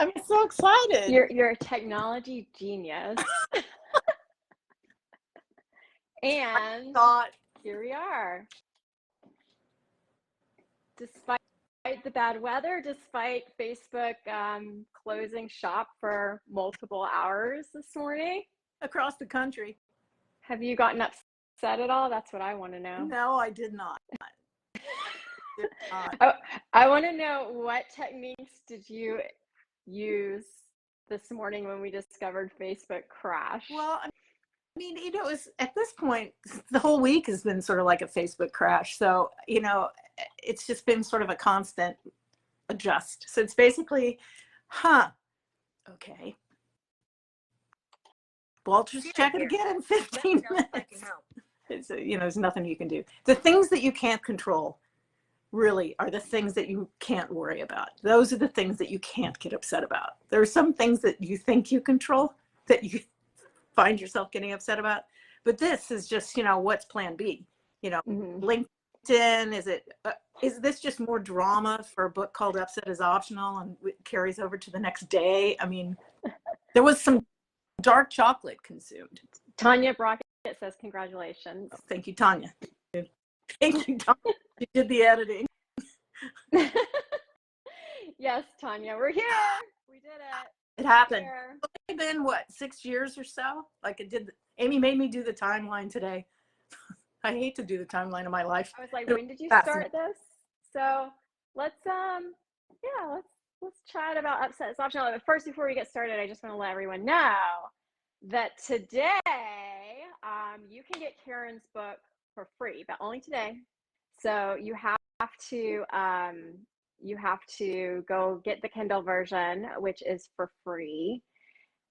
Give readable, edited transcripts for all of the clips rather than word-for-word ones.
I'm so excited. You're a technology genius. And here we are. Despite the bad weather, despite Facebook closing shop for multiple hours this morning. Across the country. Have you gotten upset at all? That's what I want to know. No, I did not. I want to know, what techniques did you use this morning when we discovered Facebook crash? Well, I mean, it was at this point, the whole week has been sort of like a Facebook crash. So, it's just been sort of a constant adjust. So it's basically, okay. Well, just check it again in 15 minutes. It's, there's nothing you can do. The things that you can't control really are the things that you can't worry about. Those are the things that you can't get upset about. There are some things that you think you control that you find yourself getting upset about. But this is just, what's plan B? LinkedIn, is this just more drama for a book called Upset is Optional and it carries over to the next day? I mean, there was some dark chocolate consumed. Tanya Brockett says congratulations. Oh, thank you, Tanya. Thank you, Tanya. You did the editing. Yes, Tanya, we're here. We did it. It happened. It's been 6 years or so? Like it did. Amy made me do the timeline today. I hate to do the timeline of my life. I was like, when did you start this? So let's chat about Upset is Optional. But first, before we get started, I just want to let everyone know that today you can get Karen's book for free, but only today. So you have to go get the Kindle version, which is for free.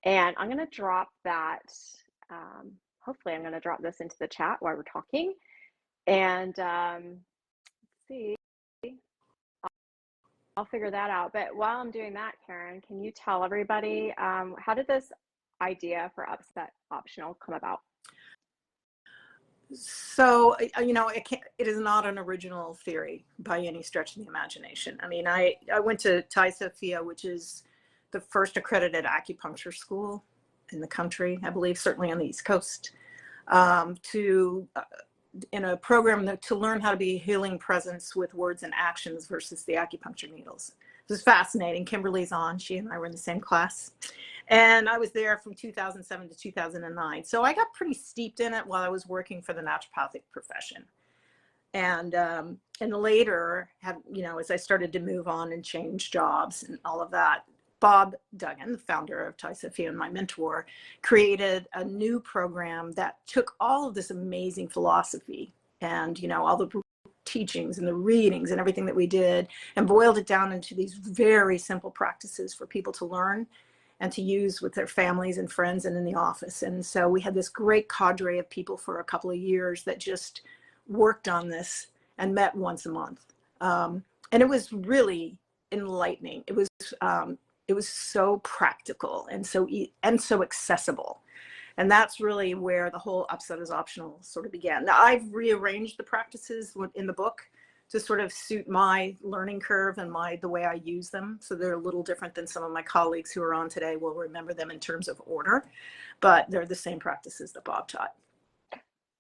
And I'm going to drop that. Hopefully, I'm going to drop this into the chat while we're talking. And let's see, I'll figure that out. But while I'm doing that, Karen, can you tell everybody how did this idea for Upset Optional come about? So, it is not an original theory by any stretch of the imagination. I mean, I went to Thai Sophia, which is the first accredited acupuncture school in the country, I believe, certainly on the East Coast, in a program to learn how to be a healing presence with words and actions versus the acupuncture needles. It was fascinating. Kimberly's on. She and I were in the same class. And I was there from 2007 to 2009. So I got pretty steeped in it while I was working for the naturopathic profession. And later, as I started to move on and change jobs and all of that, Bob Duggan, the founder of Thai Sophia and my mentor, created a new program that took all of this amazing philosophy and, all the teachings and the readings and everything that we did and boiled it down into these very simple practices for people to learn and to use with their families and friends and in the office. And so we had this great cadre of people for a couple of years that just worked on this and met once a month. And it was really enlightening. It was so practical and so accessible. And that's really where the whole Upset is Optional sort of began. Now, I've rearranged the practices in the book to sort of suit my learning curve and the way I use them. So they're a little different than some of my colleagues who are on today will remember them in terms of order, but they're the same practices that Bob taught.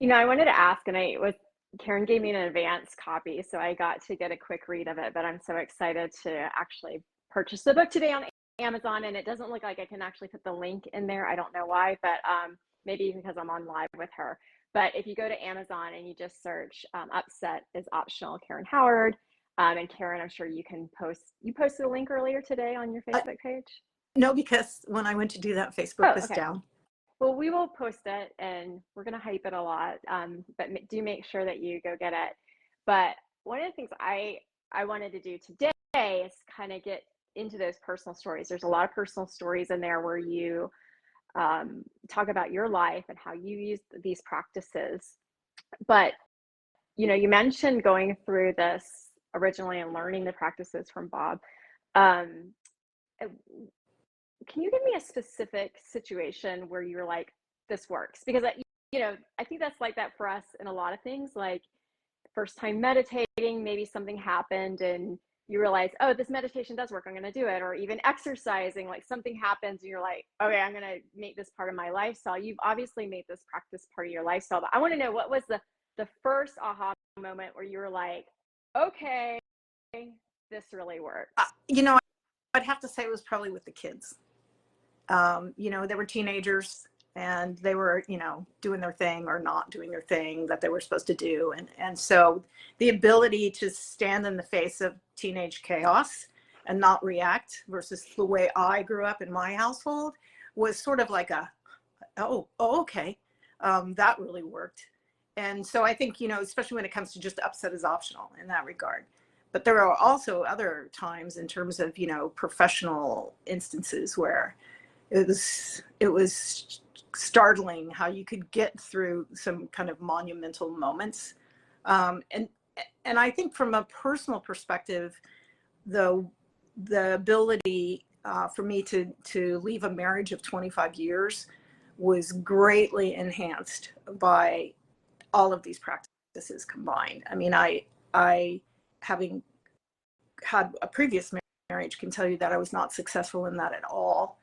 I wanted to ask, and Karen gave me an advance copy, so I got to get a quick read of it, but I'm so excited to actually purchase the book today on Amazon, and it doesn't look like I can actually put the link in there. I don't know why, but maybe because I'm on live with her. But if you go to Amazon and you just search Upset is Optional, Karen Howard, and Karen, I'm sure you posted a link earlier today on your Facebook page? No, because when I went to do that, Facebook was down. Well, we will post it and we're going to hype it a lot, but do make sure that you go get it. But one of the things I wanted to do today is kind of get into those personal stories. There's a lot of personal stories in there where you talk about your life and how you use these practices. But, you mentioned going through this originally and learning the practices from Bob. Can you give me a specific situation where you're like, this works? Because, I think that's like that for us in a lot of things, like first time meditating, maybe something happened and you realize, oh, this meditation does work, I'm going to do it. Or even exercising, like something happens and you're like, okay, I'm going to make this part of my lifestyle. You've obviously made this practice part of your lifestyle, but I want to know, what was the first aha moment where you were like, okay, this really works? You know, I'd have to say it was probably with the kids. You know, they were teenagers and they were, you know, doing their thing or not doing their thing that they were supposed to do. And so the ability to stand in the face of teenage chaos and not react versus the way I grew up in my household was sort of like okay, that really worked. And so I think, you know, especially when it comes to just upset is optional in that regard. But there are also other times in terms of, you know, professional instances where it was startling how you could get through some kind of monumental moments. And I think from a personal perspective, the ability for me to leave a marriage of 25 years was greatly enhanced by all of these practices combined. I mean, I having had a previous marriage can tell you that I was not successful in that at all.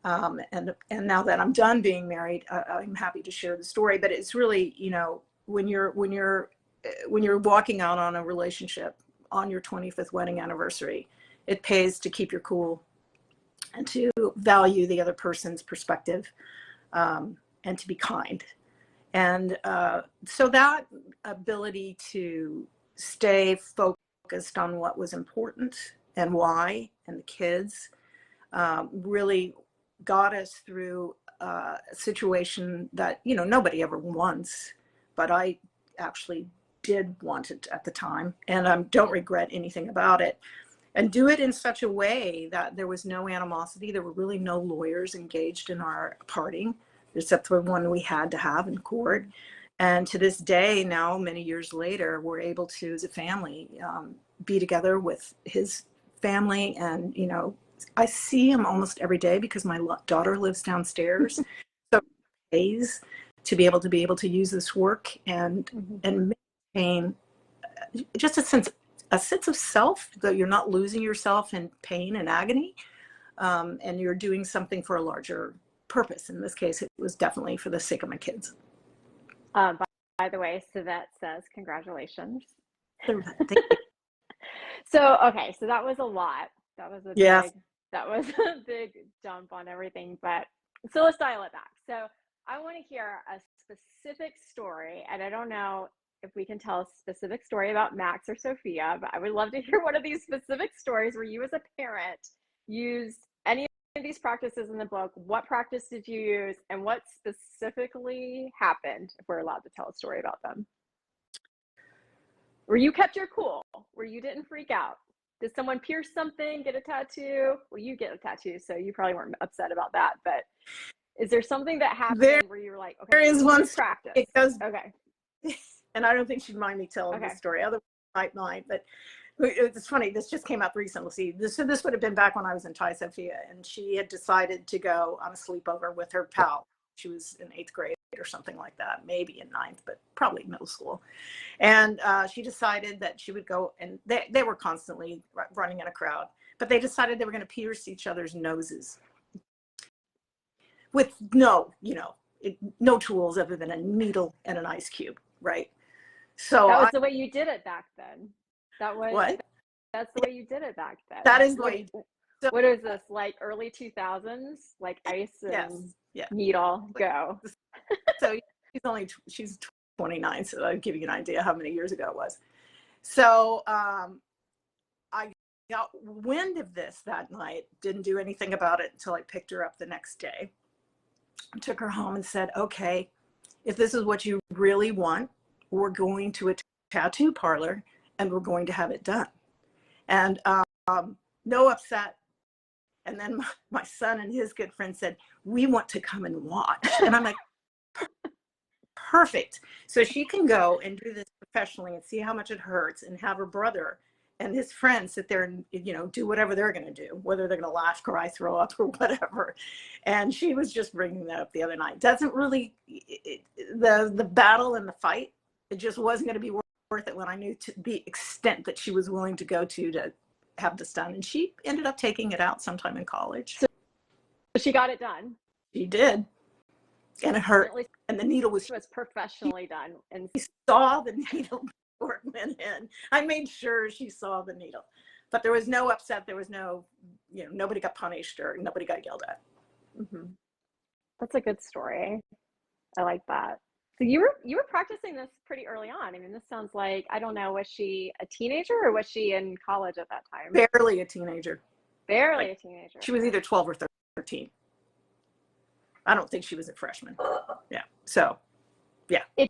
And now that I'm done being married, I'm happy to share the story. But it's really, you know, when you're walking out on a relationship on your 25th wedding anniversary, it pays to keep your cool and to value the other person's perspective, and to be kind. And so that ability to stay focused on what was important and why, and the kids, really got us through a situation that, you know, nobody ever wants, but I actually did want it at the time, and I don't regret anything about it. And do it in such a way that there was no animosity. There were really no lawyers engaged in our parting, except for one we had to have in court. And to this day, now many years later, we're able to, as a family, be together with his family. And, you know, I see him almost every day because my daughter lives downstairs. So it pays to be able to use this work and maintain just a sense of self, that you're not losing yourself in pain and agony, and you're doing something for a larger purpose. In this case, it was definitely for the sake of my kids. By the way, Savette says congratulations. So okay, so that was a lot. That was a big jump on everything, but so let's dial it back. So I want to hear a specific story, and I don't know if we can tell a specific story about Max or Sophia, but I would love to hear one of these specific stories where you as a parent used any of these practices in the book. What practice did you use, and what specifically happened, if we're allowed to tell a story about them? Where you kept your cool, where you didn't freak out. Did someone pierce something, get a tattoo? Well, you get a tattoo, so you probably weren't upset about that, but is there something that happened where you were like, okay, there is one practice? It goes, okay. And I don't think she'd mind me telling this story. Otherwise, I might mind, but it's funny. This just came up recently. This would have been back when I was in Thai Sophia, and she had decided to go on a sleepover with her pal. She was in 8th grade or something like that, maybe in 9th, but probably middle school. And she decided that she would go, and they were constantly running in a crowd, but they decided they were going to pierce each other's noses with no tools other than a needle and an ice cube, right? So that was the way you did it back then. That's the way you did it back then. That is the way. So, what is this, like early 2000s, like ice and needle go? So she's 29, so I'll give you an idea how many years ago it was. So I got wind of this that night, didn't do anything about it until I picked her up the next day. I took her home and said, okay, if this is what you really want, we're going to a tattoo parlor and we're going to have it done. And no upset. And then my son and his good friend said, we want to come and watch. And I'm like, perfect. So she can go and do this professionally and see how much it hurts, and have her brother and his friends sit there and, you know, do whatever they're going to do, whether they're going to laugh, cry, throw up, or whatever. And she was just bringing that up the other night. Doesn't really, the battle and the fight, it just wasn't going to be worth it when I knew to the extent that she was willing to go to have this done. And she ended up taking it out sometime in college. So she got it done. She did. And it hurt. And the needle was professionally done. And she saw the needle before it went in. I made sure she saw the needle. But there was no upset. There was no, nobody got punished or nobody got yelled at. Mm-hmm. That's a good story. I like that. So you were practicing this pretty early on. I mean, this sounds like, I don't know, was she a teenager or was she in college at that time? Barely a teenager. Barely a teenager. She was either 12 or 13. I don't think she was a freshman. Yeah. So, yeah. If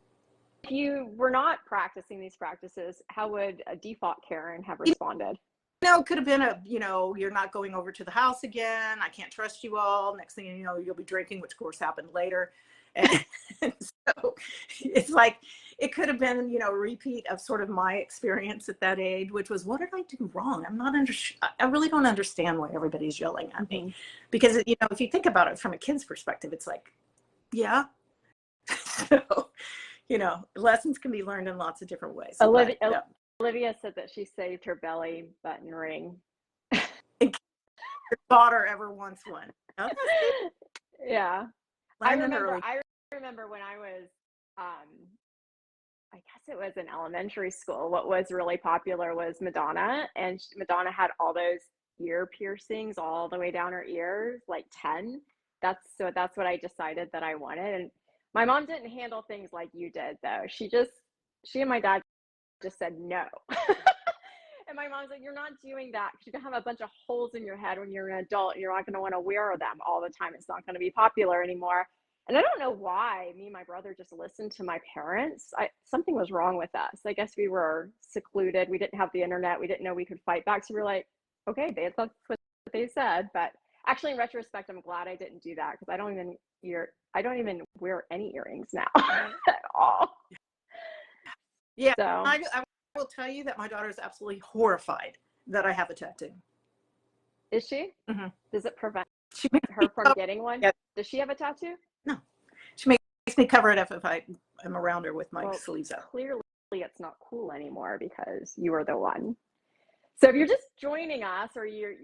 you were not practicing these practices, how would a default Karen have responded? It could have been you're not going over to the house again. I can't trust you all. Next thing you know, you'll be drinking, which of course happened later. And so it's like, it could have been, a repeat of sort of my experience at that age, which was, what did I do wrong? I really don't understand why everybody's yelling at me. Mm-hmm. Because, if you think about it from a kid's perspective, it's like, yeah. So, lessons can be learned in lots of different ways. Olivia said that she saved her belly button ring. Your daughter ever wants one. Yeah. I remember when I was, I guess it was in elementary school, what was really popular was Madonna. And Madonna had all those ear piercings all the way down her ears, like 10. That's what I decided that I wanted. And my mom didn't handle things like you did, though. She and my dad just said no. And my mom's like, you're not doing that because you're going to have a bunch of holes in your head when you're an adult and you're not going to want to wear them all the time. It's not going to be popular anymore. And I don't know why me and my brother just listened to my parents. Something was wrong with us. I guess we were secluded. We didn't have the internet. We didn't know we could fight back. So we were like, okay, that's what they said. But actually, in retrospect, I'm glad I didn't do that because I don't even wear any earrings now at all. Yeah, so I will tell you that my daughter is absolutely horrified that I have a tattoo. Is she? Mm-hmm. Does it prevent her from getting one? Yeah. Does she have a tattoo? No. She makes me cover it up if I am around her with my sleeves up. Clearly, it's not cool anymore because you are the one. So if you're just joining us or you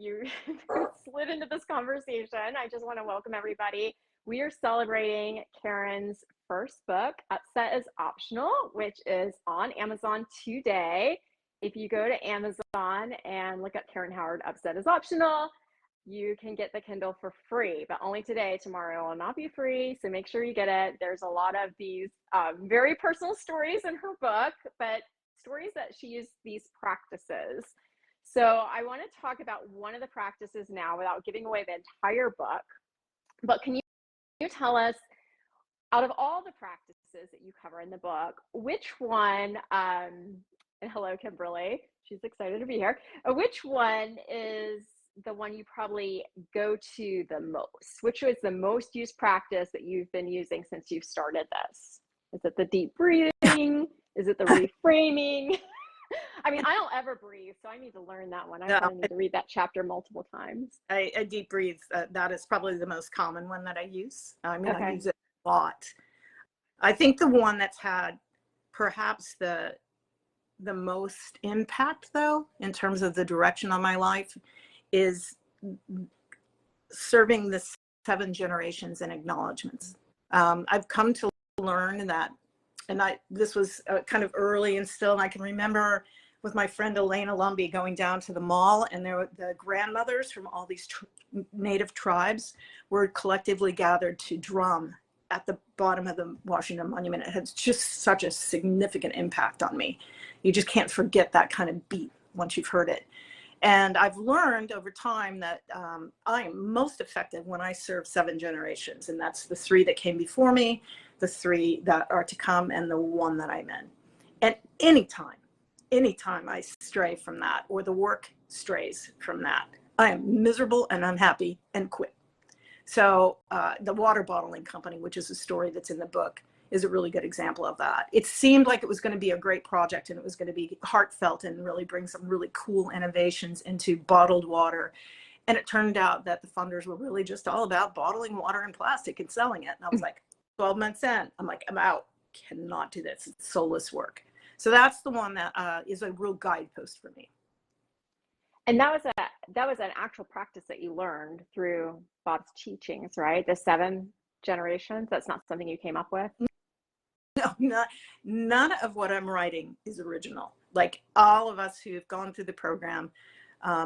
slid into this conversation, I just want to welcome everybody. We are celebrating Karen's first book, Upset is Optional, which is on Amazon today. If you go to Amazon and look up Karen Howard, Upset is Optional, you can get the Kindle for free, but only today. Tomorrow will not be free, so make sure you get it. There's a lot of these very personal stories in her book, but stories that she used these practices. So I want to talk about one of the practices now without giving away the entire book. But can you tell us, out of all the practices that you cover in the book, which one, and hello, Kimberly, she's excited to be here. Which one is the one you probably go to the most? Which was the most used practice that you've been using since you've started this? Is it the deep breathing? Is it the reframing? I mean, I don't ever breathe, so I need to learn that one. I probably need to read that chapter multiple times. I deep breathe. That is probably the most common one that I use. I mean, okay. I use it a lot. I think the one that's had perhaps the most impact, though, in terms of the direction of my life, is serving the 7 generations in acknowledgments. I've come to learn that, and this was kind of early and still, and I can remember with my friend Elena Lumbie going down to the mall, and there were the grandmothers from all these native tribes were collectively gathered to drum at the bottom of the Washington Monument. It had just such a significant impact on me. You just can't forget that kind of beat once you've heard it. And I've learned over time that I am most effective when I serve 7 generations, and that's the 3 that came before me, the 3 that are to come, and the 1 that I'm in. And anytime I stray from that, or the work strays from that, I am miserable and unhappy and quit. So the water bottling company, which is a story that's in the book, is a really good example of that. It seemed like it was going to be a great project, and it was going to be heartfelt and really bring some really cool innovations into bottled water. And it turned out that the funders were really just all about bottling water in plastic and selling it. And I was like, 12 months in, I'm like, I'm out. Cannot do this. It's soulless work. So that's the one that is a real guidepost for me. And that was an actual practice that you learned through Bob's teachings, right? The 7 generations. That's not something you came up with. No, none of what I'm writing is original. Like all of us who've gone through the program,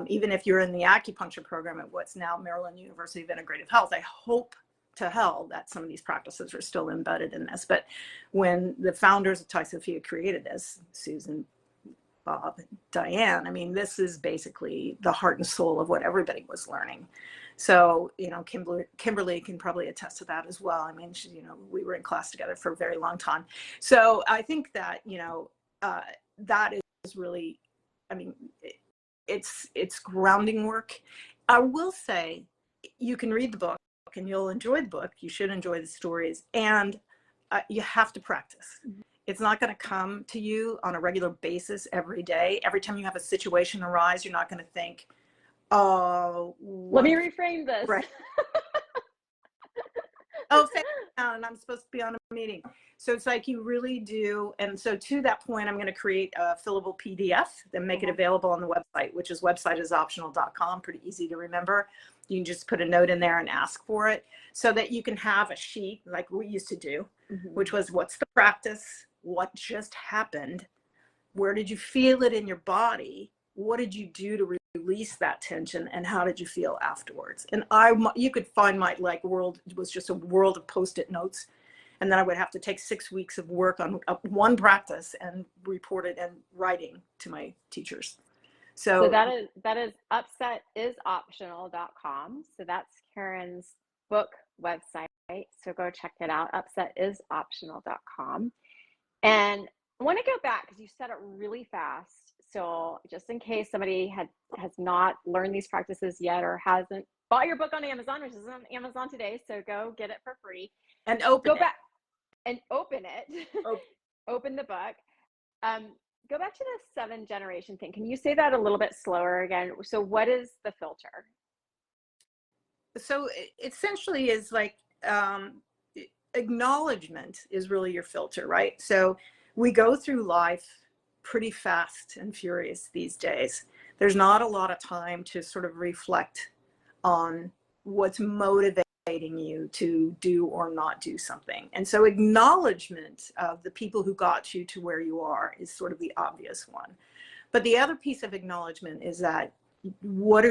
even if you're in the acupuncture program at what's now Maryland University of Integrative Health, I hope to hell that some of these practices are still embedded in this. But when the founders of Thai Sophia created this, Susan, Bob, Diane, I mean, this is basically the heart and soul of what everybody was learning. So, you know, Kimberly can probably attest to that as well. I mean, she, you know, we were in class together for a very long time. So I think that, you know, that is really, I mean, it's grounding work. I will say you can read the book and you'll enjoy the book. You should enjoy the stories, and you have to practice. It's not going to come to you on a regular basis every day. Every time you have a situation arise, you're not going to think, oh, let me reframe this. Right. Oh, and I'm supposed to be on a meeting. So it's like you really do. And so to that point, I'm going to create a fillable PDF and make it available on the website, which is websiteisoptional.com. Pretty easy to remember. You can just put a note in there and ask for it so that you can have a sheet like we used to do, which was what's the practice? What just happened? Where did you feel it in your body? What did you do to release that tension, and how did you feel afterwards? And you could find my like world, it was just a world of post-it notes, and then I would have to take 6 weeks of work on one practice and report it and writing to my teachers. So that is upsetisoptional.com. So that's Karen's book website. So go check it out, upsetisoptional.com. And I want to go back because you said it really fast. So just in case somebody has not learned these practices yet or hasn't bought your book on Amazon, which is on Amazon today, so go get it for free. And go back and open it. Open the book. Go back to the 7 generation thing. Can you say that a little bit slower again? So what is the filter? So it essentially is like acknowledgement is really your filter, right? So we go through life pretty fast and furious these days. There's not a lot of time to sort of reflect on what's motivating you to do or not do something. And so acknowledgement of the people who got you to where you are is sort of the obvious one. But the other piece of acknowledgement is that what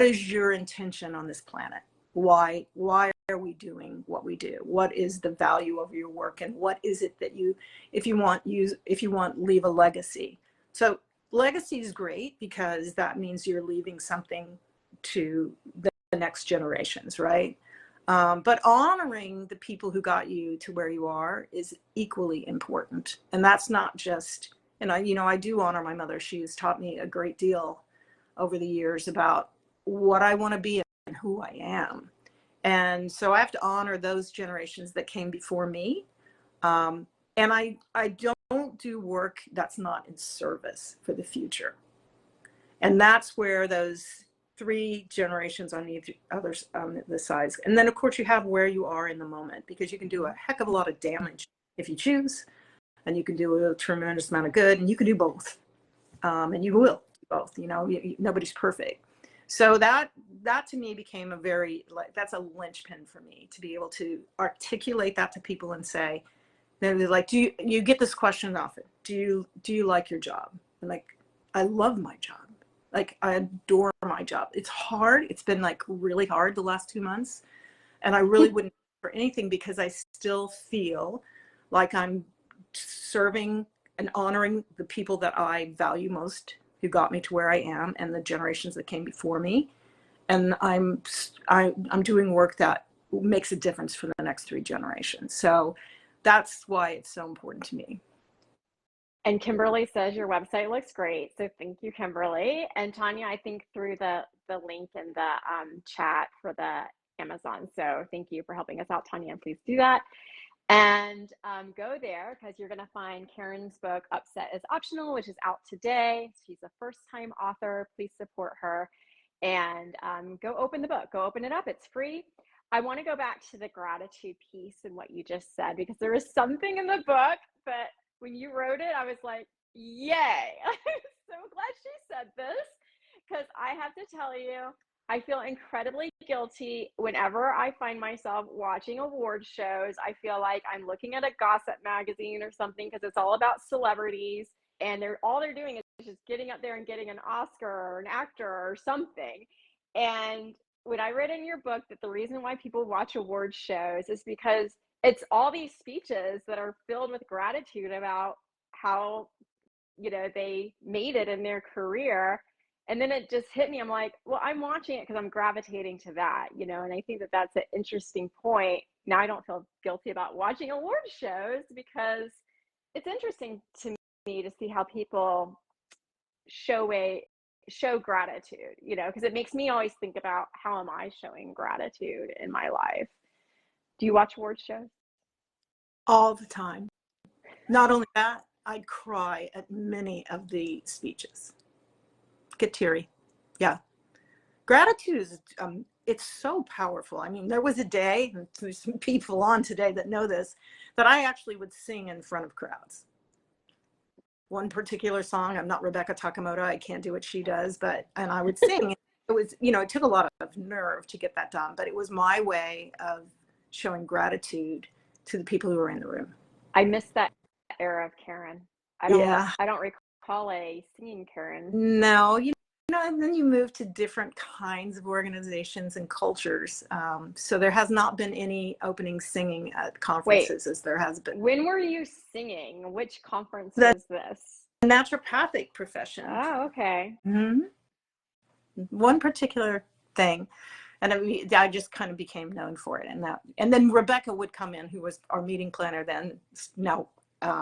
is your intention on this planet? Why are we doing what we do? What is the value of your work, and what is it that you, if you want, leave a legacy? So legacy is great because that means you're leaving something to the next generations, right? But honoring the people who got you to where you are is equally important. And that's not just, and I do honor my mother. She has taught me a great deal over the years about what I want to be and who I am. And so I have to honor those generations that came before me. And I don't do work that's not in service for the future. And that's where those 3 generations on the others on the sides. And then of course you have where you are in the moment, because you can do a heck of a lot of damage if you choose, and you can do a tremendous amount of good, and you can do both. And you will do both, nobody's perfect. So that to me became a very, that's a linchpin for me to be able to articulate that to people and say, they're like, do you get this question often? Do you like your job? And like, I love my job. Like, I adore my job. It's hard. It's been like really hard the last 2 months. And I really wouldn't for anything, because I still feel like I'm serving and honoring the people that I value most, who got me to where I am, and the generations that came before me. And I'm doing work that makes a difference for the next 3 generations. So that's why it's so important to me. And Kimberly says your website looks great. So thank you, Kimberly. And Tanya, I think threw the link in the chat for the Amazon. So thank you for helping us out, Tanya, and please do that. And go there, because you're going to find Karen's book, Upset is Optional, which is out today. She's a first-time author. Please support her. And go open the book. Go open it up. It's free. I want to go back to the gratitude piece and what you just said, because there is something in the book that when you wrote it, I was like, yay. I'm so glad she said this. because I have to tell you, I feel incredibly guilty whenever I find myself watching award shows. I feel like I'm looking at a gossip magazine or something because it's all about celebrities, and they're doing is just getting up there and getting an Oscar or an actor or something. And when I read in your book that the reason why people watch award shows is because it's all these speeches that are filled with gratitude about how, they made it in their career. And then it just hit me. I'm like, well, I'm watching it because I'm gravitating to that, and I think that that's an interesting point. Now I don't feel guilty about watching award shows because it's interesting to me to see how people show gratitude, because it makes me always think about how am I showing gratitude in my life. Do you watch award shows? All the time. Not only that, I'd cry at many of the speeches. Get teary. Yeah. Gratitude is, it's so powerful. I mean, there was a day, and there's some people on today that know this, that I actually would sing in front of crowds. One particular song, I'm not Rebecca Takamoto, I can't do what she does, and I would sing. It was, it took a lot of nerve to get that done, but it was my way of showing gratitude to the people who were in the room. I miss that era of Karen. I don't recall a singing Karen. No, and then you move to different kinds of organizations and cultures. So there has not been any opening singing at conferences. As there has been. When were you singing? Which conference was this? The naturopathic profession. Oh, okay. Mm-hmm. One particular thing. And I just kind of became known for it. And then Rebecca would come in, who was our meeting planner then, now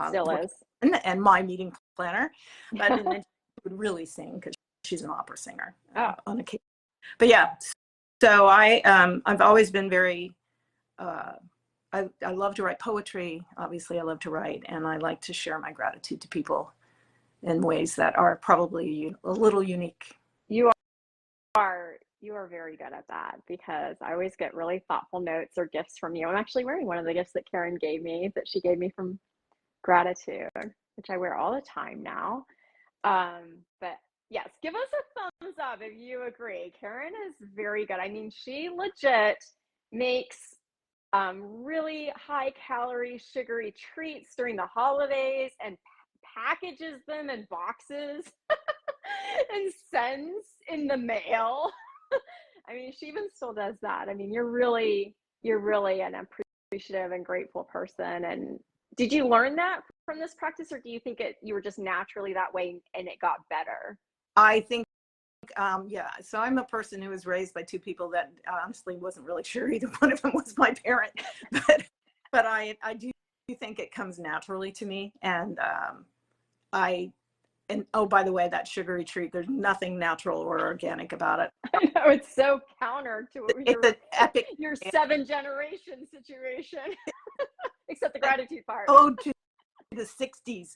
still is, and my meeting planner. But then she would really sing because she's an opera singer on occasion. But yeah, so I've always been very, I love to write poetry. Obviously, I love to write, and I like to share my gratitude to people in ways that are probably a little unique. You are very good at that, because I always get really thoughtful notes or gifts from you. I'm actually wearing one of the gifts that Karen gave me, that she gave me from gratitude, which I wear all the time now. But yes, give us a thumbs up if you agree. Karen is very good. I mean, she legit makes really high calorie, sugary treats during the holidays and packages them in boxes and sends in the mail. I mean, she even still does that. I mean, you're really an appreciative and grateful person. And did you learn that from this practice, or do you think you were just naturally that way and it got better? I think, yeah. So I'm a person who was raised by two people that honestly wasn't really sure either one of them was my parent, but I do think it comes naturally to me. And and oh, by the way, that sugary treat, there's nothing natural or organic about it. I know, it's so counter to it's an epic, your 7-generation situation, except the gratitude part. Oh, to the 60s.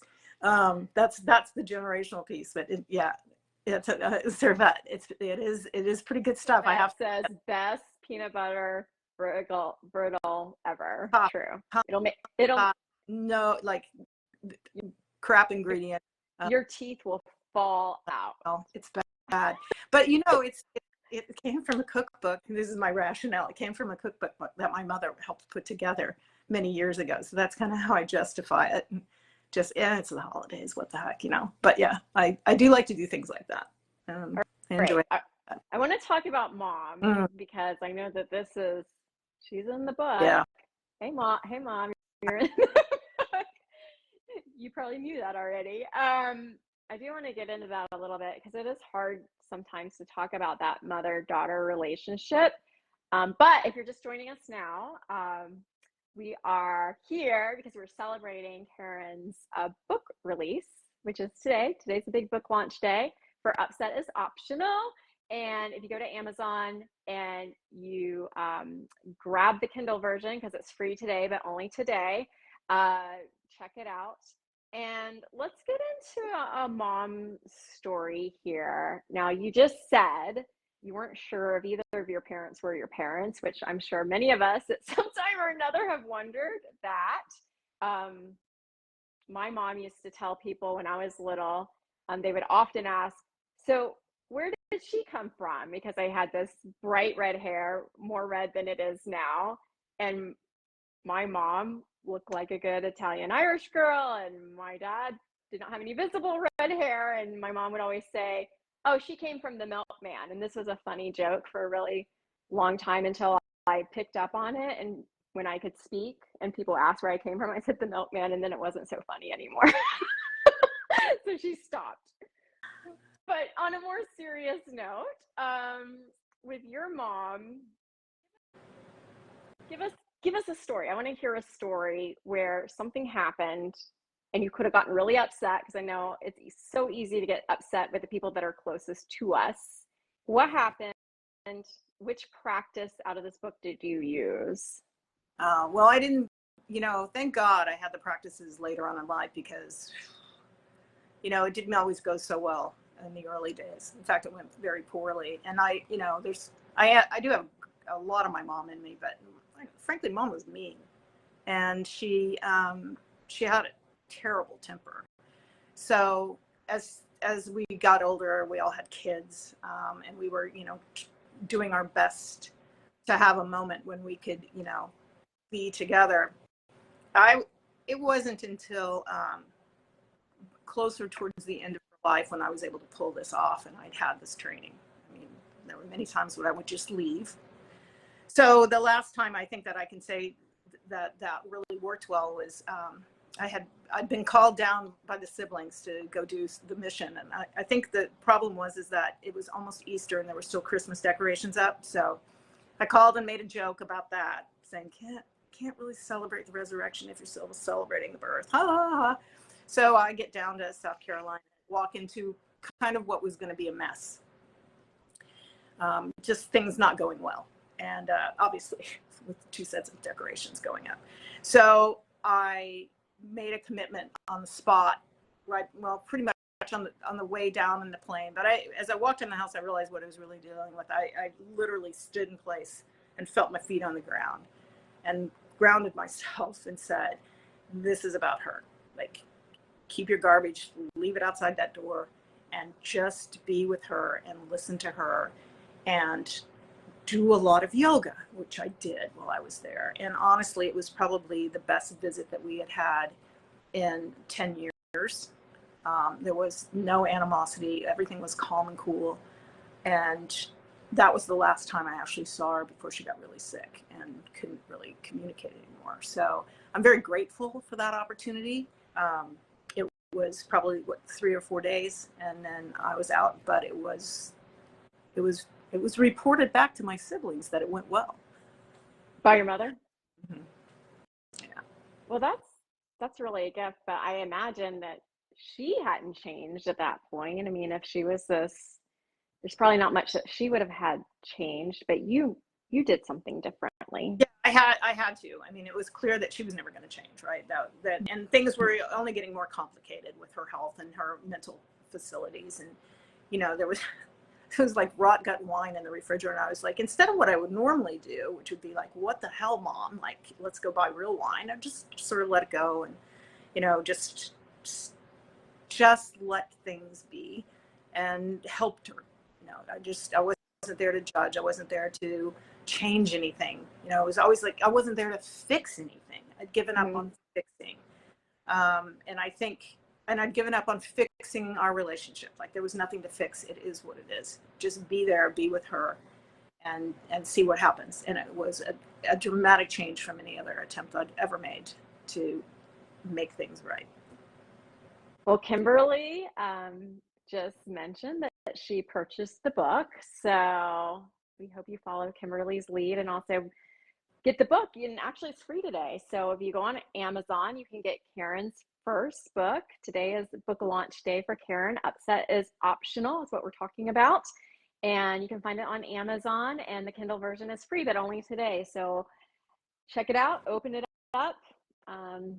That's the generational piece. But it's Servet. It is pretty good stuff. I have says best peanut butter brittle ever. True. It'll no, like crap ingredient. Your teeth will fall out. Oh, it's bad. But it came from a cookbook. This is my rationale. It came from a cookbook that my mother helped put together many years ago. So that's kind of how I justify it. And it's the holidays. What the heck, But yeah, I do like to do things like that. I enjoy it. I want to talk about Mom because I know that she's in the book. Yeah. Hey, Mom. You're in the book. You probably knew that already. I do want to get into that a little bit because it is hard sometimes to talk about that mother-daughter relationship. But if you're just joining us now, we are here because we're celebrating Karen's book release, which is today. Today's the big book launch day for Upset is Optional. And if you go to Amazon and you grab the Kindle version, because it's free today, but only today, check it out. And let's get into a mom story here. Now, you just said you weren't sure if either of your parents were your parents, which I'm sure many of us at some time or another have wondered that. My mom used to tell people when I was little, they would often ask, so where did she come from? Because I had this bright red hair, more red than it is now. And my mom looked like a good Italian Irish girl, and my dad did not have any visible red hair. And my mom would always say, "Oh, she came from the milkman." And this was a funny joke for a really long time until I picked up on it. And when I could speak and people asked where I came from, I said the milkman, and then it wasn't so funny anymore. So she stopped. But on a more serious note, with your mom, give us give us a story. I want to hear a story where something happened and you could have gotten really upset, because I know it's so easy to get upset with the people that are closest to us. What happened? Which practice out of this book did you use? Well, I didn't, thank God I had the practices later on in life, because, it didn't always go so well in the early days. In fact, it went very poorly. And I do have a lot of my mom in me, but frankly, mom was mean, and she had a terrible temper. So as we got older, we all had kids, and we were, doing our best to have a moment when we could, be together. It wasn't until closer towards the end of her life when I was able to pull this off, and I'd had this training. I mean, there were many times when I would just leave. So the last time I think that I can say that really worked well was I'd been called down by the siblings to go do the mission, and I think the problem was that it was almost Easter and there were still Christmas decorations up. So I called and made a joke about that, saying can't really celebrate the resurrection if you're still celebrating the birth. Ha ha ha. So I get down to South Carolina, walk into kind of what was going to be a mess, just things not going well, and obviously with 2 sets of decorations going up. So I made a commitment on the spot, right? Well, pretty much on the way down in the plane. But as I walked in the house, I realized what I was really dealing with. I literally stood in place and felt my feet on the ground and grounded myself and said, "This is about her. Like, keep your garbage, leave it outside that door, and just be with her and listen to her, and do a lot of yoga," which I did while I was there. And honestly, it was probably the best visit that we had had in 10 years. There was no animosity. Everything was calm and cool. And that was the last time I actually saw her before she got really sick and couldn't really communicate anymore. So I'm very grateful for that opportunity. It was probably 3 or 4 days, and then I was out. But it was reported back to my siblings that it went well. By your mother? Mm-hmm. Yeah. Well, that's really a gift, but I imagine that she hadn't changed at that point. I mean, if she was this, there's probably not much that she would have had changed, but you did something differently. Yeah, I had to. I mean, it was clear that she was never going to change, right? That and things were only getting more complicated with her health and her mental facilities, and there was it was like rot gut wine in the refrigerator. And I was like, instead of what I would normally do, which would be like, "What the hell, Mom? Like, let's go buy real wine," I just sort of let it go, and just let things be, and helped her. I wasn't there to judge. I wasn't there to change anything. It was always like I wasn't there to fix anything. I'd given up on fixing, and I think, and I'd given up on fixing our relationship. Like, there was nothing to fix. It is what it is. Just be there, be with her, and see what happens. And it was a dramatic change from any other attempt I'd ever made to make things right. Well, Kimberly just mentioned that she purchased the book, so we hope you follow Kimberly's lead and also get the book. And actually, it's free today. So if you go on Amazon, you can get Karen's first book. Today is book launch day for Karen. Upset is optional, is what we're talking about. And you can find it on Amazon, and the Kindle version is free, but only today. So check it out, open it up,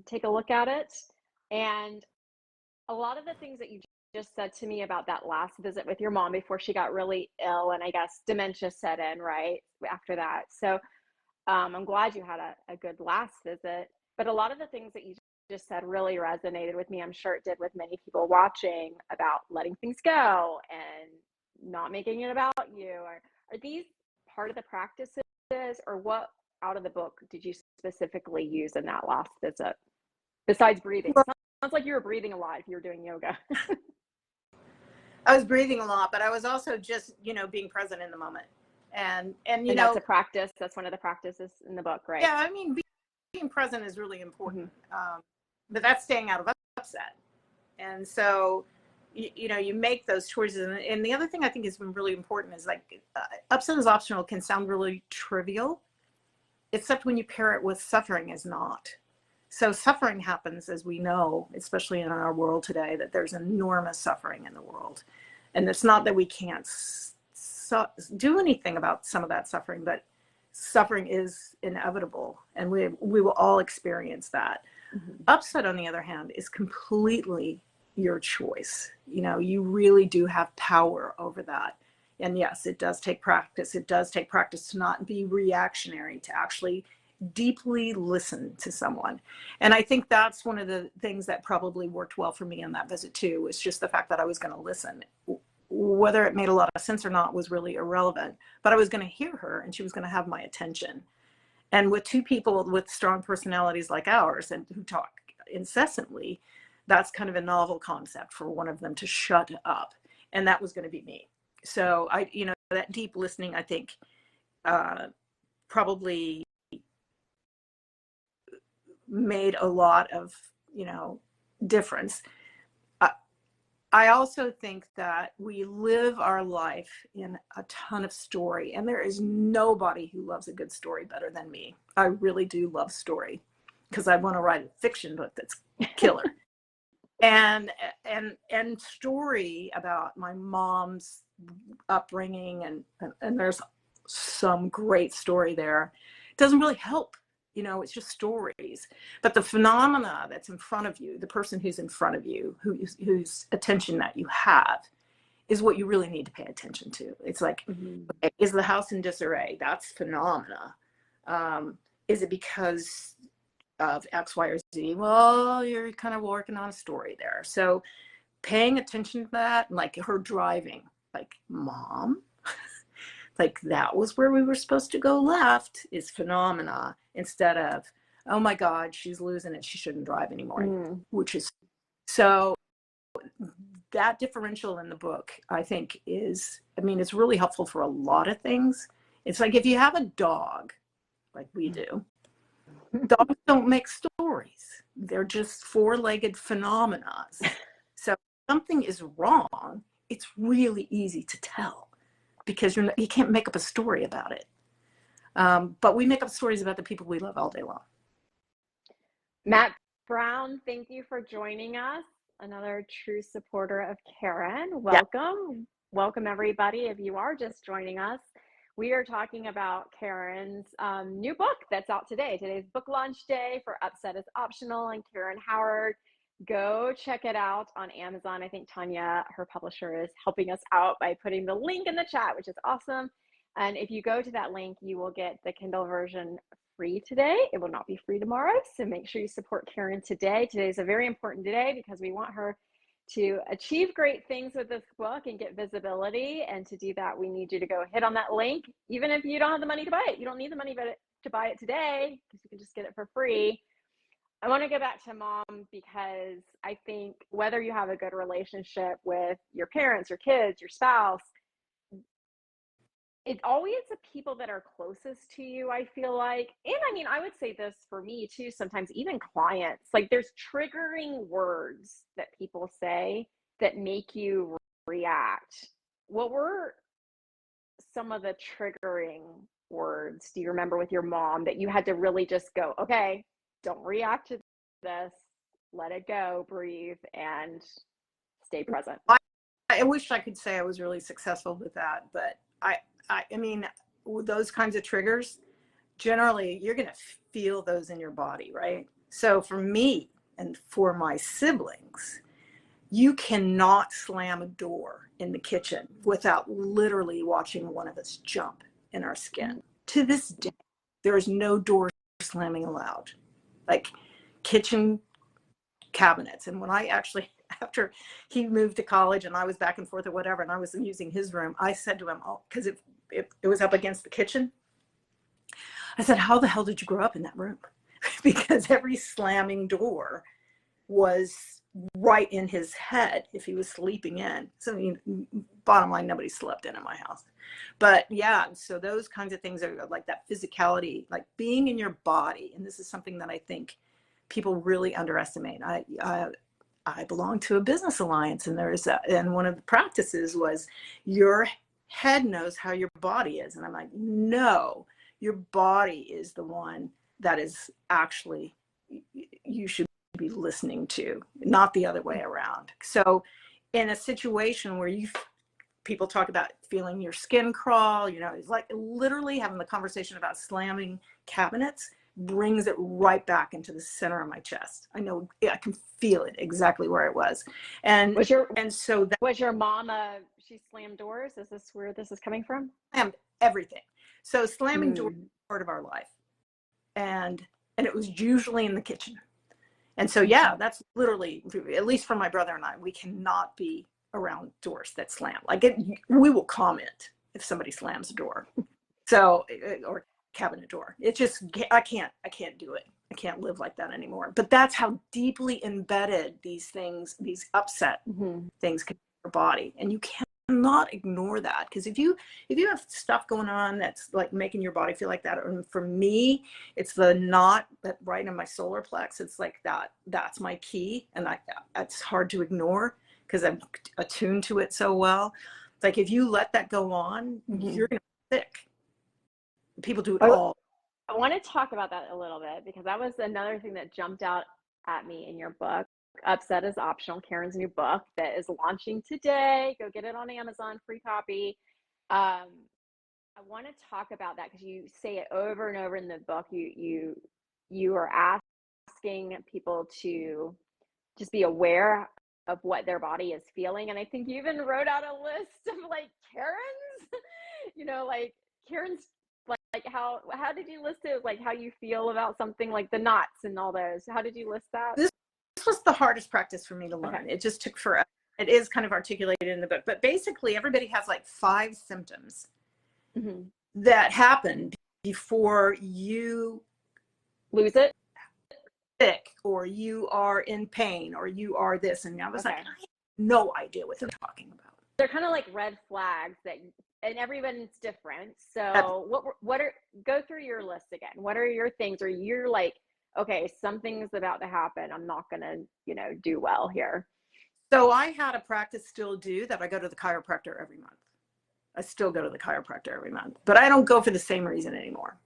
take a look at it. And a lot of the things that you just said to me about that last visit with your mom before she got really ill, and I guess dementia set in right after that. So I'm glad you had a good last visit. But a lot of the things that you just said really resonated with me. I'm sure it did with many people watching, about letting things go and not making it about you? Are these part of the practices, or what out of the book did you specifically use in that last visit besides breathing? Well, Sounds like you were breathing a lot if you were doing yoga. I was breathing a lot, but I was also just, being present in the moment. And And that's a practice. That's one of the practices in the book, right? yeah, I mean, being present is really important. But that's staying out of upset. And so, you make those choices. And the other thing I think has been really important is like upset is optional can sound really trivial, except when you pair it with suffering is not. So suffering happens, as we know, especially in our world today, that there's enormous suffering in the world. And it's not that we can't do anything about some of that suffering, but suffering is inevitable, and we will all experience that. Upset, on the other hand, is completely your choice. You really do have power over that. And yes, it does take practice. It does take practice to not be reactionary, to actually deeply listen to someone. And I think that's one of the things that probably worked well for me in that visit too, was just the fact that I was going to listen. Whether it made a lot of sense or not was really irrelevant, but I was going to hear her and she was going to have my attention. And with two people with strong personalities like ours and who talk incessantly, that's kind of a novel concept for one of them to shut up. And that was going to be me. So that deep listening, I think, probably made a lot of, difference. I also think that we live our life in a ton of story, and there is nobody who loves a good story better than me. I really do love story because I want to write a fiction book that's killer. and story about my mom's upbringing, and there's some great story there. It doesn't really help. It's just stories. But the phenomena that's in front of you, the person who's in front of you, whose attention that you have, is what you really need to pay attention to. It's like, okay, is the house in disarray? That's phenomena. Is it because of X, Y, or Z? Well, you're kind of working on a story there. So paying attention to that, like her driving, like, Mom, like that was where we were supposed to go left, is phenomena, instead of, oh my God, she's losing it, she shouldn't drive anymore. Which is, so that differential in the book, I think, is, it's really helpful for a lot of things. It's like, if you have a dog like we do, dogs don't make stories. They're just four-legged phenomena. So if something is wrong, it's really easy to tell, because you can't make up a story about it. But we make up stories about the people we love all day long. Matt Brown, thank you for joining us. Another true supporter of Karen. Welcome. Yeah. Welcome, everybody. If you are just joining us, we are talking about Karen's new book that's out today. Today's book launch day for Upset is Optional, and Karen Howard. Go check it out on Amazon. I think Tanya, her publisher, is helping us out by putting the link in the chat, which is awesome. And if you go to that link, you will get the Kindle version free today. It will not be free tomorrow. So make sure you support Karen today. Today is a very important day because we want her to achieve great things with this book and get visibility. And to do that, we need you to go hit on that link. Even if you don't have the money to buy it, you don't need the money to buy it today, because you can just get it for free. I want to go back to Mom, because I think whether you have a good relationship with your parents, your kids, your spouse, it's always the people that are closest to you, I feel like. And I would say this for me too, sometimes even clients, like, there's triggering words that people say that make you react. What were some of the triggering words, do you remember, with your mom, that you had to really just go, okay, don't react to this, let it go, breathe, and stay present? I wish I could say I was really successful with that, but with those kinds of triggers, generally you're going to feel those in your body, right? So for me and for my siblings, you cannot slam a door in the kitchen without literally watching one of us jump in our skin. To this day, there is no door slamming allowed, like kitchen cabinets. And when I actually after he moved to college and I was back and forth or whatever, and I was using his room, I said to him, oh, because it was up against the kitchen. I said, how the hell did you grow up in that room? Because every slamming door was right in his head if he was sleeping in. So, I mean, bottom line, nobody slept in my house. But yeah, so those kinds of things are like that physicality, like being in your body. And this is something that I think people really underestimate. I belong to a business alliance, and and one of the practices was your head knows how your body is. And I'm like, no, your body is the one that is actually, you should be listening to, not the other way around. So in a situation where people talk about feeling your skin crawl, it's like literally having the conversation about slamming cabinets brings it right back into the center of my chest. I know, I can feel it exactly where it was. And was your mom she slammed doors? Is this where this is coming from? Slammed everything. So slamming doors is part of our life. And it was usually in the kitchen. And so, yeah, that's literally, at least for my brother and I, we cannot be around doors that slam. Like we will comment if somebody slams a door. So, or cabinet door. It just, I can't do it. I can't live like that anymore. But that's how deeply embedded these things, these upset things can be in your body. And you cannot ignore that, because if you have stuff going on that's like making your body feel like that, or for me it's the knot that right in my solar plex, it's like that's my key, and it's hard to ignore because I'm attuned to it so well. It's like if you let that go on, you're gonna be sick. People do it all. I want to talk about that a little bit, because that was another thing that jumped out at me in your book. Upset is Optional, Karen's new book that is launching today. Go get it on Amazon, free copy. I want to talk about that because you say it over and over in the book. You are asking people to just be aware of what their body is feeling, and I think you even wrote out a list of like Karen's, like Karen's, like how did you list it? Like how you feel about something, like the knots and all those. How did you list that? This was the hardest practice for me to learn. Okay. It just took forever. It is kind of articulated in the book, but basically everybody has like 5 symptoms that happen before you lose it, sick, or you are in pain, or you are this. And I was like, I have no idea what they're talking about. They're kind of like red flags and everyone's different. So go through your list again. What are your things, or you're like, okay, something's about to happen, I'm not gonna, do well here? So I had a practice, still do, that I go to the chiropractor every month. I still go to the chiropractor every month, but I don't go for the same reason anymore.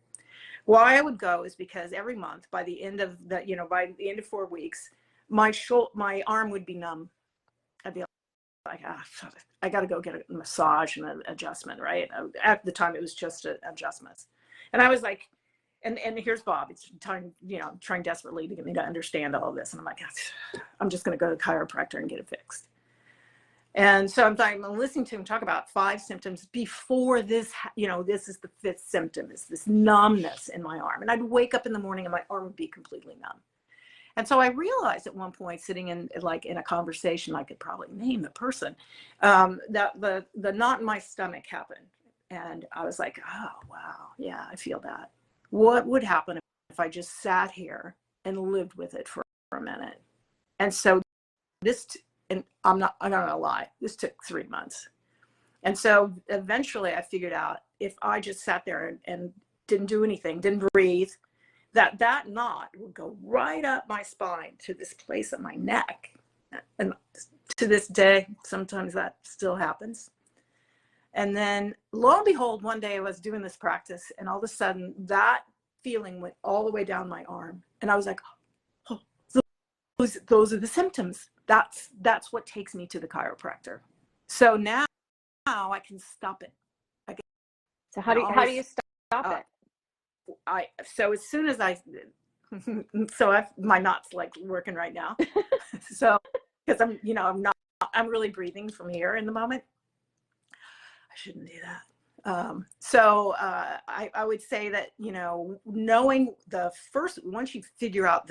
Why I would go is because every month, by the end of 4 weeks, my arm would be numb. I'd be like, I got to go get a massage and an adjustment, right? At the time, it was just adjustments. And I was like, and here's Bob. It's trying desperately to get me to understand all of this. And I'm like, I'm just going to go to the chiropractor and get it fixed. And so I'm listening to him talk about 5 symptoms before this, this is the 5th symptom, is this numbness in my arm. And I'd wake up in the morning and my arm would be completely numb. And so I realized at one point, sitting in a conversation, I could probably name the person, that the knot in my stomach happened. And I was like, oh, wow. Yeah, I feel that. What would happen if I just sat here and lived with it for a minute? And so and I'm not gonna lie, this took 3 months. And so eventually I figured out, if I just sat there and didn't do anything, didn't breathe, that knot would go right up my spine to this place of my neck. And to this day, sometimes that still happens. And then lo and behold, one day I was doing this practice, and all of a sudden that feeling went all the way down my arm. And I was like, oh, those are the symptoms. That's what takes me to the chiropractor. So now I can stop it. So how do you stop it? So as soon as my knot's like working right now. So because I'm really breathing from here in the moment. I shouldn't do that. I would say that, knowing once you figure out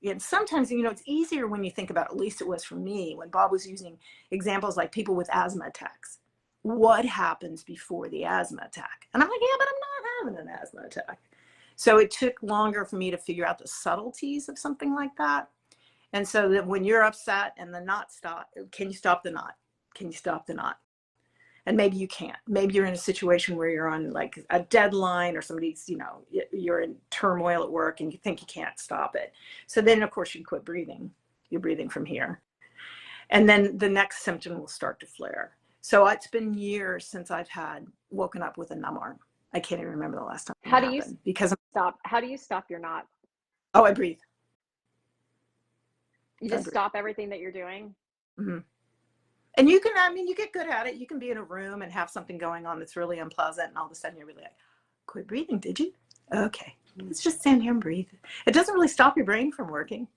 and sometimes, it's easier when you think about, at least it was for me, when Bob was using examples like people with asthma attacks. What happens before the asthma attack? And I'm like, yeah, but I'm not having an asthma attack. So it took longer for me to figure out the subtleties of something like that. And so that when you're upset and the knot stop, can you stop the knot? Can you stop the knot? And maybe you can't. Maybe you're in a situation where you're on like a deadline, or somebody's, you're in turmoil at work and you think you can't stop it. So then, of course, you quit breathing. You're breathing from here. And then the next symptom will start to flare. So it's been years since I've woken up with a numb arm. I can't even remember the last time it happened. How do you stop your knot? Oh, I breathe. You just stop everything that you're doing? Mm-hmm. And you get good at it. You can be in a room and have something going on that's really unpleasant, and all of a sudden you're really like, quit breathing, did you? Okay, let's just stand here and breathe. It doesn't really stop your brain from working.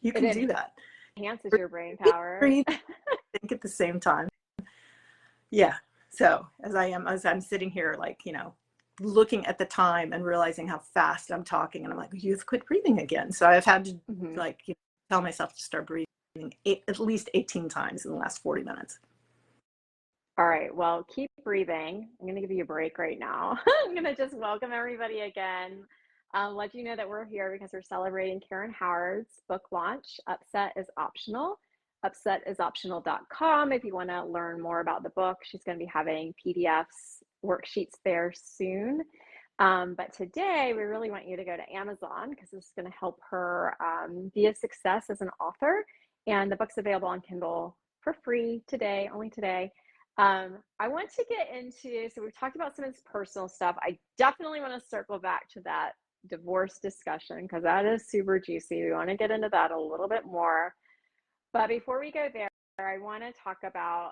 You can do that. Enhances your brain power. Breathe, think at the same time. Yeah. So as I'm sitting here, like, looking at the time and realizing how fast I'm talking, and I'm like, you've quit breathing again. So I've had to tell myself to start breathing at least 18 times in the last 40 minutes. All right, well, keep breathing. I'm going to give you a break right now. I'm going to just welcome everybody again. Let you know that we're here because we're celebrating Karen Howard's book launch, Upset is Optional. Upsetisoptional.com if you want to learn more about the book. She's going to be having PDFs, worksheets there soon. But today we really want you to go to Amazon because this is going to help her be a success as an author. And the book's available on Kindle for free today, only today. I want to get into, so we've talked about some of this personal stuff. I definitely want to circle back to that divorce discussion because that is super juicy. We want to get into that a little bit more. But before we go there, I want to talk about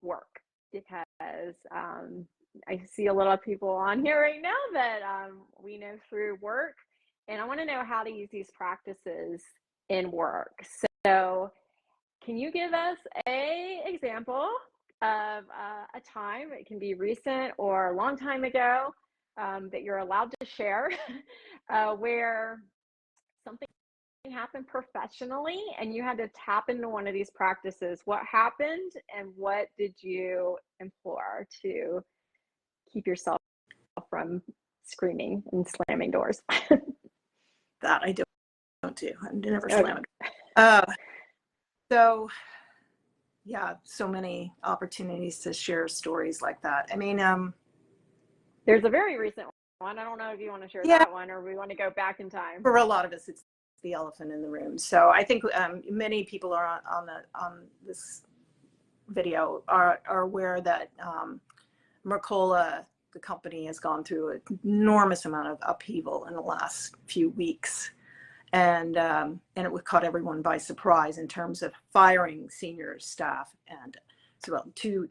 work because I see a lot of people on here right now that we know through work. And I want to know how to use these practices in work. So can you give us an example of a time, it can be recent or a long time ago, that you're allowed to share, where something happened professionally and you had to tap into one of these practices? What happened and what did you implore to keep yourself from screaming and slamming doors? That I don't do. I never slam it. So yeah, so many opportunities to share stories like that. I mean, there's a very recent one. I don't know if you want to share that one or we want to go back in time. For a lot of us, it's the elephant in the room. So I think many people are on this video are aware that Mercola, the company, has gone through an enormous amount of upheaval in the last few weeks. And it caught everyone by surprise in terms of firing senior staff and two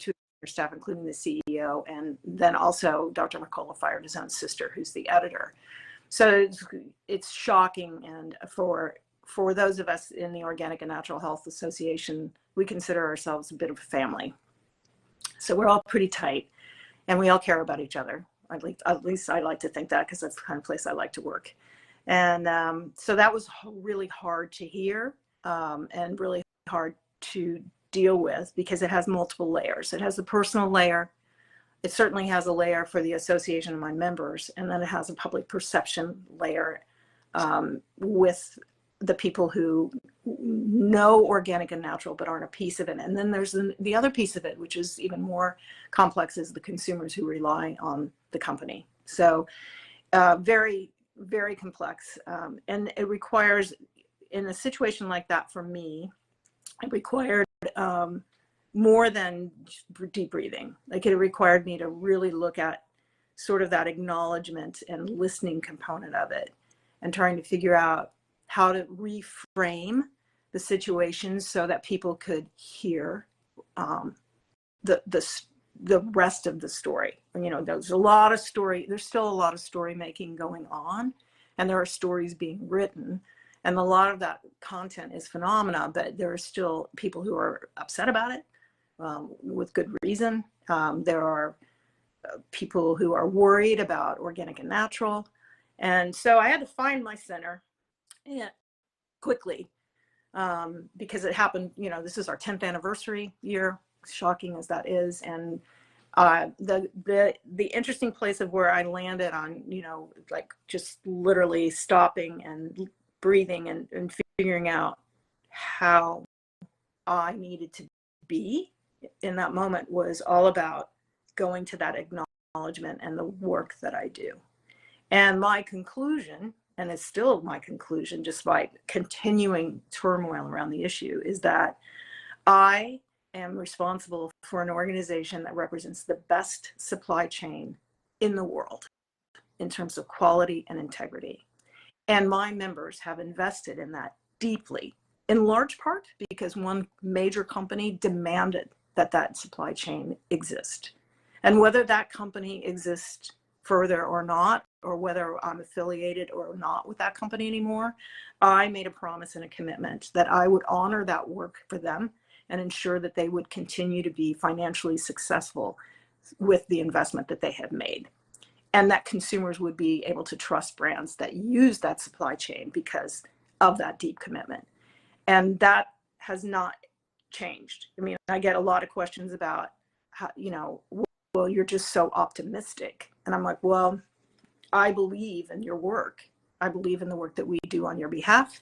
staff, including the CEO, and then also Dr. Mercola fired his own sister, who's the editor. So it's shocking, and for those of us in the Organic and Natural Health Association, we consider ourselves a bit of a family. So we're all pretty tight, and we all care about each other. At least I like to think that, because that's the kind of place I like to work. And so that was really hard to hear, and really hard to deal with, because it has multiple layers. It has the personal layer. It certainly has a layer for the association of my members, and then it has a public perception layer with the people who know organic and natural but aren't a piece of it. And then there's the other piece of it, which is even more complex, is the consumers who rely on the company. So very, very complex. And it requires, in a situation like that for me, it required more than deep breathing. Like, it required me to really look at sort of that acknowledgement and listening component of it, and trying to figure out how to reframe the situation so that people could hear the rest of the story. You know, there's still a lot of story making going on, and there are stories being written, and a lot of that content is phenomena, but there are still people who are upset about it, with good reason. There are people who are worried about organic and natural. And so I had to find my center quickly, because it happened, this is our 10th anniversary year, shocking as that is. And the interesting place of where I landed on, like just literally stopping and breathing and figuring out how I needed to be in that moment was all about going to that acknowledgement and the work that I do. And my conclusion, and it's still my conclusion despite continuing turmoil around the issue, is that I am responsible for an organization that represents the best supply chain in the world in terms of quality and integrity. And my members have invested in that deeply, in large part because one major company demanded that that supply chain exist. And whether that company exists further or not, or whether I'm affiliated or not with that company anymore, I made a promise and a commitment that I would honor that work for them and ensure that they would continue to be financially successful with the investment that they have made. And that consumers would be able to trust brands that use that supply chain because of that deep commitment. And that has not changed. I mean, I get a lot of questions about how, well, you're just so optimistic. And I'm like, well, I believe in your work. I believe in the work that we do on your behalf.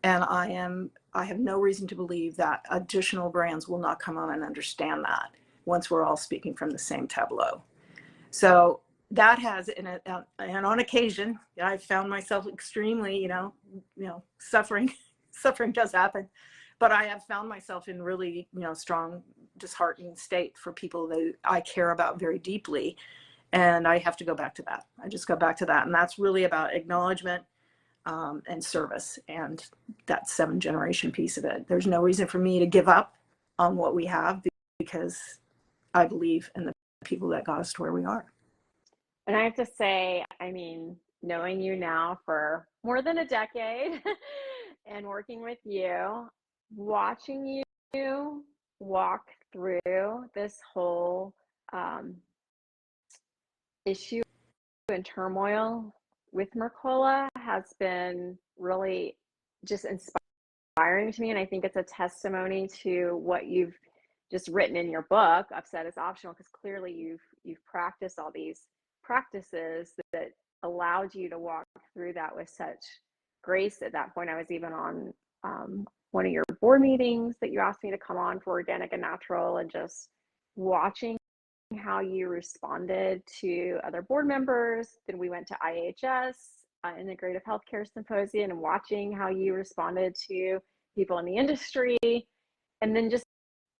And I have no reason to believe that additional brands will not come on and understand that once we're all speaking from the same tableau. So that has, and on occasion, I've found myself extremely, suffering. Suffering does happen, but I have found myself in really, strong, disheartening state for people that I care about very deeply. And I have to go back to that. I just go back to that. And that's really about acknowledgement and service, and that 7th-generation piece of it. There's no reason for me to give up on what we have because I believe in the people that got us to where we are. And I have to say, I mean, knowing you now for more than a decade and working with you, watching you walk through this whole issue and turmoil with Mercola has been really just inspiring to me. And I think it's a testimony to what you've just written in your book, Upset is Optional, because clearly you've practiced all these practices that allowed you to walk through that with such grace. At that point, I was even on one of your board meetings that you asked me to come on for organic and natural, and just watching how you responded to other board members. Then we went to IHS, Integrative Healthcare Symposium, and watching how you responded to people in the industry. And then just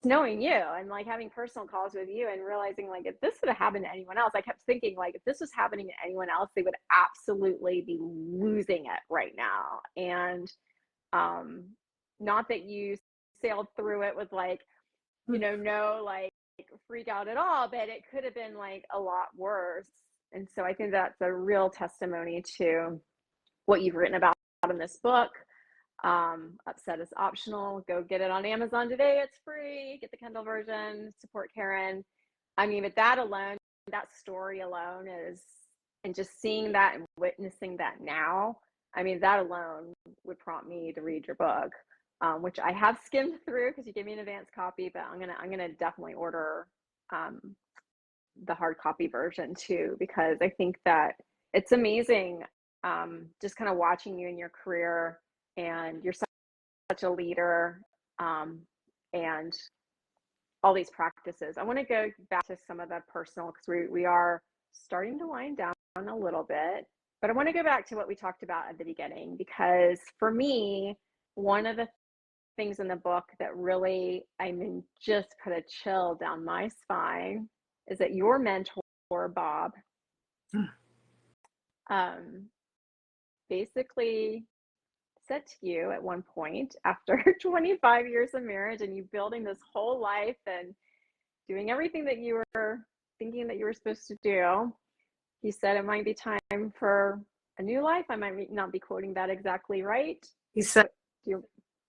knowing you and like having personal calls with you and realizing like if this would have happened to anyone else, I kept thinking like if this was happening to anyone else, they would absolutely be losing it right now. And not that you sailed through it with like, no like freak out at all, but it could have been like a lot worse. And so I think that's a real testimony to what you've written about in this book. Upset is Optional. Go get it on Amazon today. It's free. Get the Kindle version. Support Karen. I mean, but that alone, that story alone is, and just seeing that and witnessing that now, I mean, that alone would prompt me to read your book, which I have skimmed through because you gave me an advanced copy, but I'm gonna definitely order the hard copy version too, because I think that it's amazing, just kind of watching you in your career, and you're such a leader, and all these practices. I want to go back to some of the personal, because we are starting to wind down a little bit, but I want to go back to what we talked about at the beginning, because for me, one of the things in the book that really, I mean, just put a chill down my spine is that your mentor, Bob, basically said to you at one point, after 25 years of marriage and you building this whole life and doing everything that you were thinking that you were supposed to do, he said it might be time for a new life. I might not be quoting that exactly right. He said,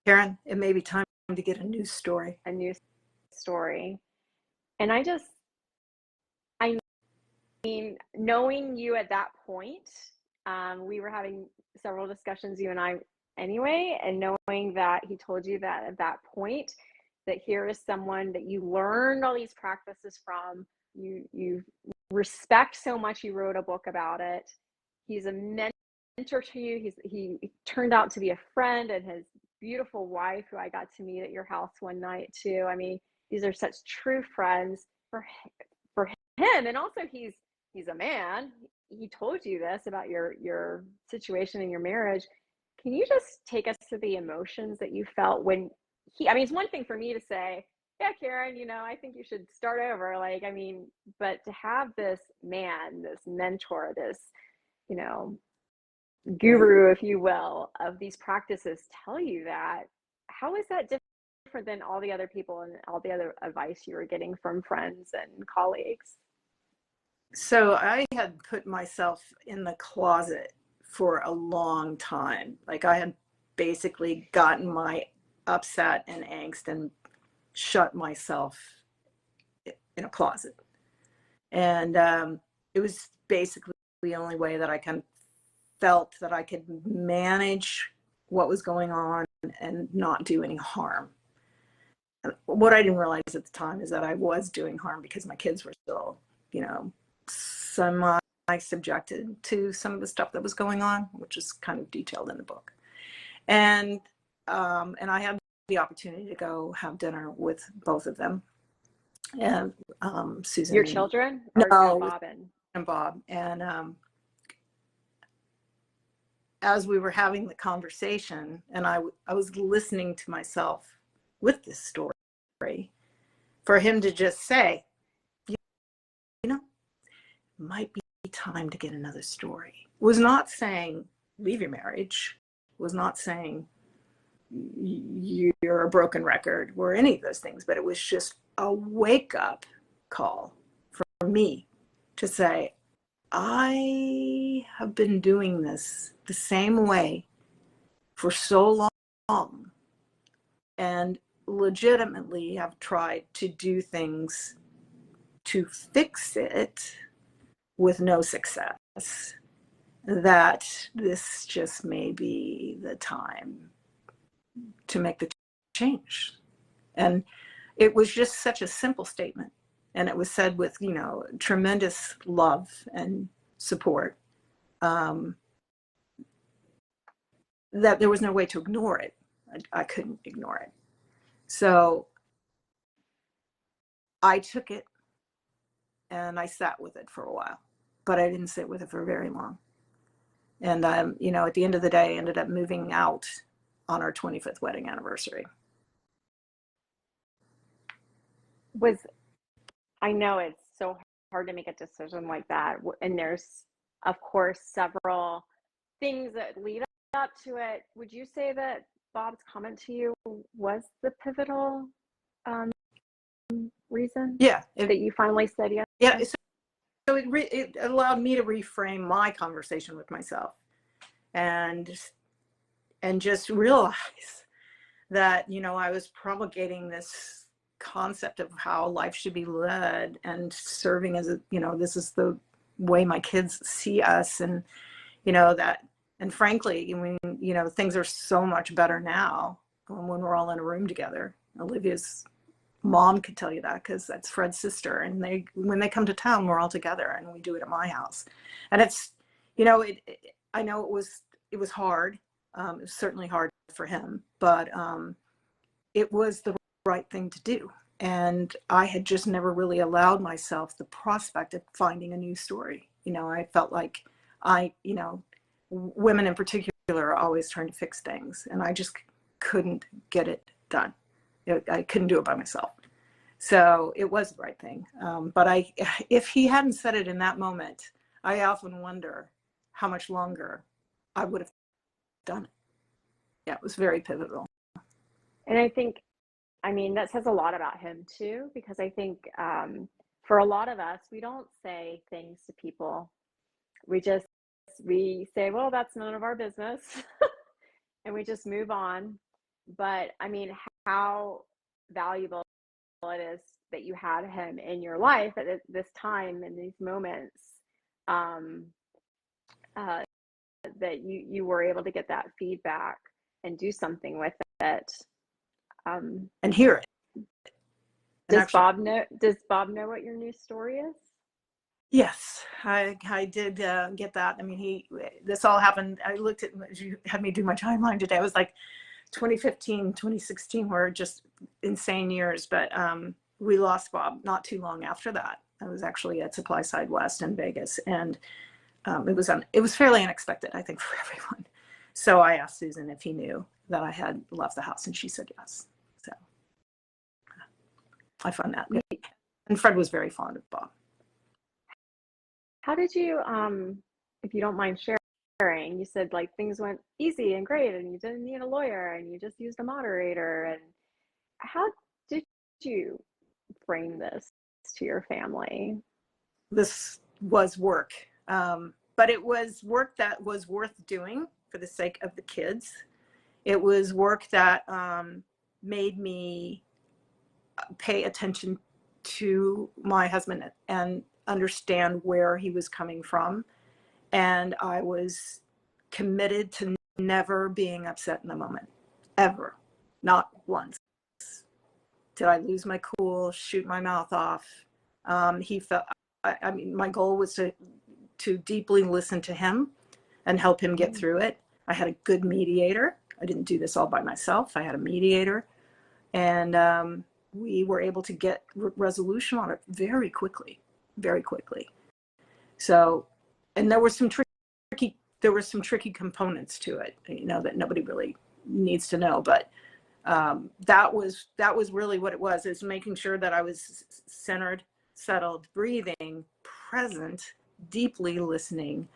Karen, it may be time to get a new story. A new story. And I knowing you at that point, we were having several discussions, you and I anyway, and knowing that he told you that at that point, that here is someone that you learned all these practices from, you respect so much, you wrote a book about it. He's a mentor to you. He turned out to be a friend, and his beautiful wife, who I got to meet at your house one night too. I mean, these are such true friends for him, and also he's a man. He told you this about your situation in your marriage. Can you just take us to the emotions that you felt when I mean, it's one thing for me to say, yeah, Karen, I think you should start over. Like, I mean, but to have this man, this mentor, this, you know, guru, if you will, of these practices tell you that, how is that different than all the other people and all the other advice you were getting from friends and colleagues? So I had put myself in the closet for a long time. Like, I had basically gotten my upset and angst and shut myself in a closet. And it was basically the only way that I kind of felt that I could manage what was going on and not do any harm. What I didn't realize at the time is that I was doing harm, because my kids were still, semi subjected to some of the stuff that was going on, which is kind of detailed in the book. And I had the opportunity to go have dinner with both of them, and Susan. Your children? Or No, Bob and Bob. And as we were having the conversation, and I was listening to myself with this story, for him to just say, might be time to get another story, was not saying leave your marriage, was not saying you're a broken record or any of those things, but it was just a wake up call for me to say, I have been doing this the same way for so long, and legitimately have tried to do things to fix it with no success, that this just may be the time to make the change. And it was just such a simple statement. And it was said with, tremendous love and support, that there was no way to ignore it. I couldn't ignore it. So I took it and I sat with it for a while, but I didn't sit with it for very long. And, at the end of the day, I ended up moving out on our 25th wedding anniversary. I know it's so hard to make a decision like that. And there's, of course, several things that lead up to it. Would you say that Bob's comment to you was the pivotal reason? Yeah. That you finally said yes? Yeah. So it allowed me to reframe my conversation with myself, and just realize that, I was promulgating this concept of how life should be led, and serving as this is the way my kids see us. And, and frankly, things are so much better now when we're all in a room together. Olivia's mom could tell you that, because that's Fred's sister, and when they come to town, we're all together, and we do it at my house. And it's, I know it was hard. It was certainly hard for him, but it was the right thing to do. And I had just never really allowed myself the prospect of finding a new story. I felt like women in particular are always trying to fix things, and I just couldn't get it done. I couldn't do it by myself. So it was the right thing. But if he hadn't said it in that moment, I often wonder how much longer I would have done it. Yeah, it was very pivotal. And I mean, that says a lot about him too, because I think for a lot of us, we don't say things to people. We say, well, that's none of our business. And we just move on. But I mean, how valuable it is that you had him in your life at this time, in these moments, um, that you were able to get that feedback and do something with it. And hear it. And Does actually, Bob know? Does Bob know what your new story is? yes, I did get that. I mean, this all happened. I looked at, you had me do my timeline today. I was like 2015, 2016 were just insane years, but we lost Bob not too long after that. I was actually at Supply Side West in Vegas, and it was fairly unexpected, I think, for everyone. So I asked Susan if he knew that I had left the house, and she said yes. So I found that, and Fred was very fond of Bob. How did you, if you don't mind sharing, you said like things went easy and great, and you didn't need a lawyer, and you just used a moderator. And how did you frame this to your family? This was work, but it was work that was worth doing for the sake of the kids. It was work that made me pay attention to my husband and understand where he was coming from. And I was committed to never being upset in the moment, ever, not once. Did I lose my cool, shoot my mouth off? He felt, I mean, my goal was to deeply listen to him and help him get through it. I had a good mediator. I didn't do this all by myself. I had a mediator, and we were able to get resolution on it very quickly, very quickly. So, and there were some tricky components to it, you know, that nobody really needs to know, but that was really what it was, is making sure that I was centered, settled, breathing, present, deeply listening,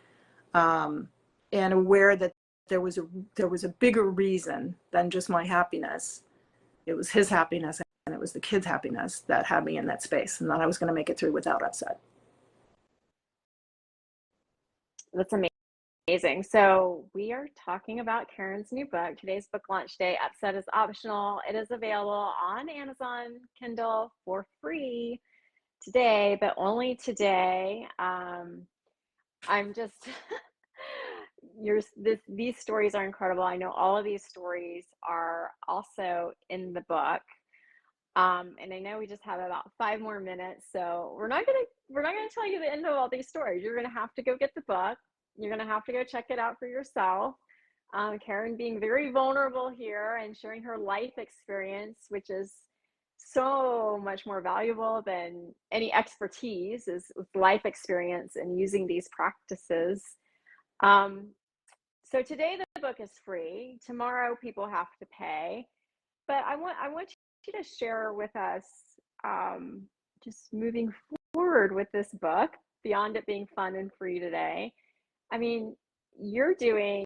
and aware that there was a bigger reason than just my happiness. It was his happiness, and it was the kids' happiness that had me in that space, and that I was going to make it through without upset. That's amazing. So we are talking about Karen's new book. Today's book launch day. Upset is optional. It is available on Amazon Kindle for free today, but only today. I'm just these stories are incredible. I know all of these stories are also in the book. And I know we just have about 5 more minutes, so we're not gonna tell you the end of all these stories. You're gonna have to go get the book. You're gonna have to go check it out for yourself. Karen being very vulnerable here and sharing her life experience, which is so much more valuable than any expertise, is life experience and using these practices. So today the book is free. Tomorrow people have to pay. But I want you to share with us, just moving forward with this book, beyond it being fun and free today. I mean, you're doing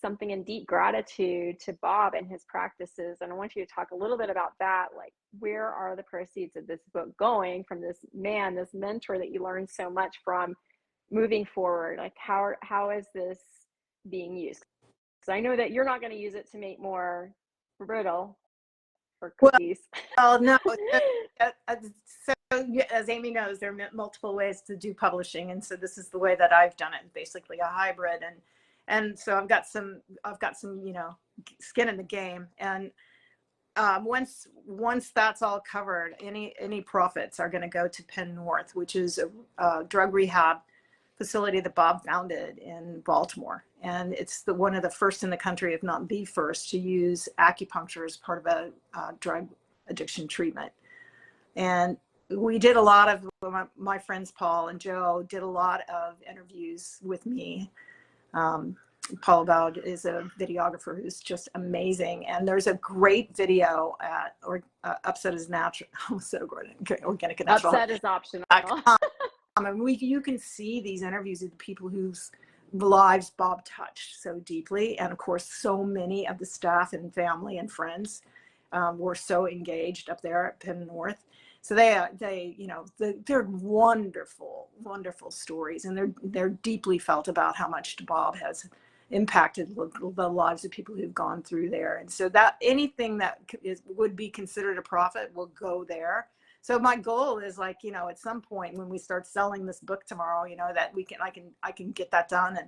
something in deep gratitude to Bob and his practices. And I want you to talk a little bit about that. Like, where are the proceeds of this book going from this man, this mentor that you learned so much from, moving forward? Like, how is this being used? Because I know that you're not going to use it to make more brittle or cookies. Well, no. So as Amy knows, there are multiple ways to do publishing, and so this is the way that I've done it, basically a hybrid. And so I've got some skin in the game. And once that's all covered, any profits are going to go to Penn North, which is a drug rehab facility that Bob founded in Baltimore. And it's one of the first in the country, if not the first, to use acupuncture as part of a drug addiction treatment. And we did a lot of, my friends Paul and Joe did a lot of interviews with me. Paul Duggan is a videographer who's just amazing. And there's a great video at Upset is Natural, Organic and Natural. Upset is optional. And you can see these interviews of the people whose lives Bob touched so deeply. And of course, so many of the staff and family and friends were so engaged up there at Penn North. So they're wonderful, wonderful stories. And they're deeply felt about how much Bob has impacted the lives of people who've gone through there. And so that anything that would be considered a profit will go there. So my goal is like, at some point when we start selling this book tomorrow, that I can get that done,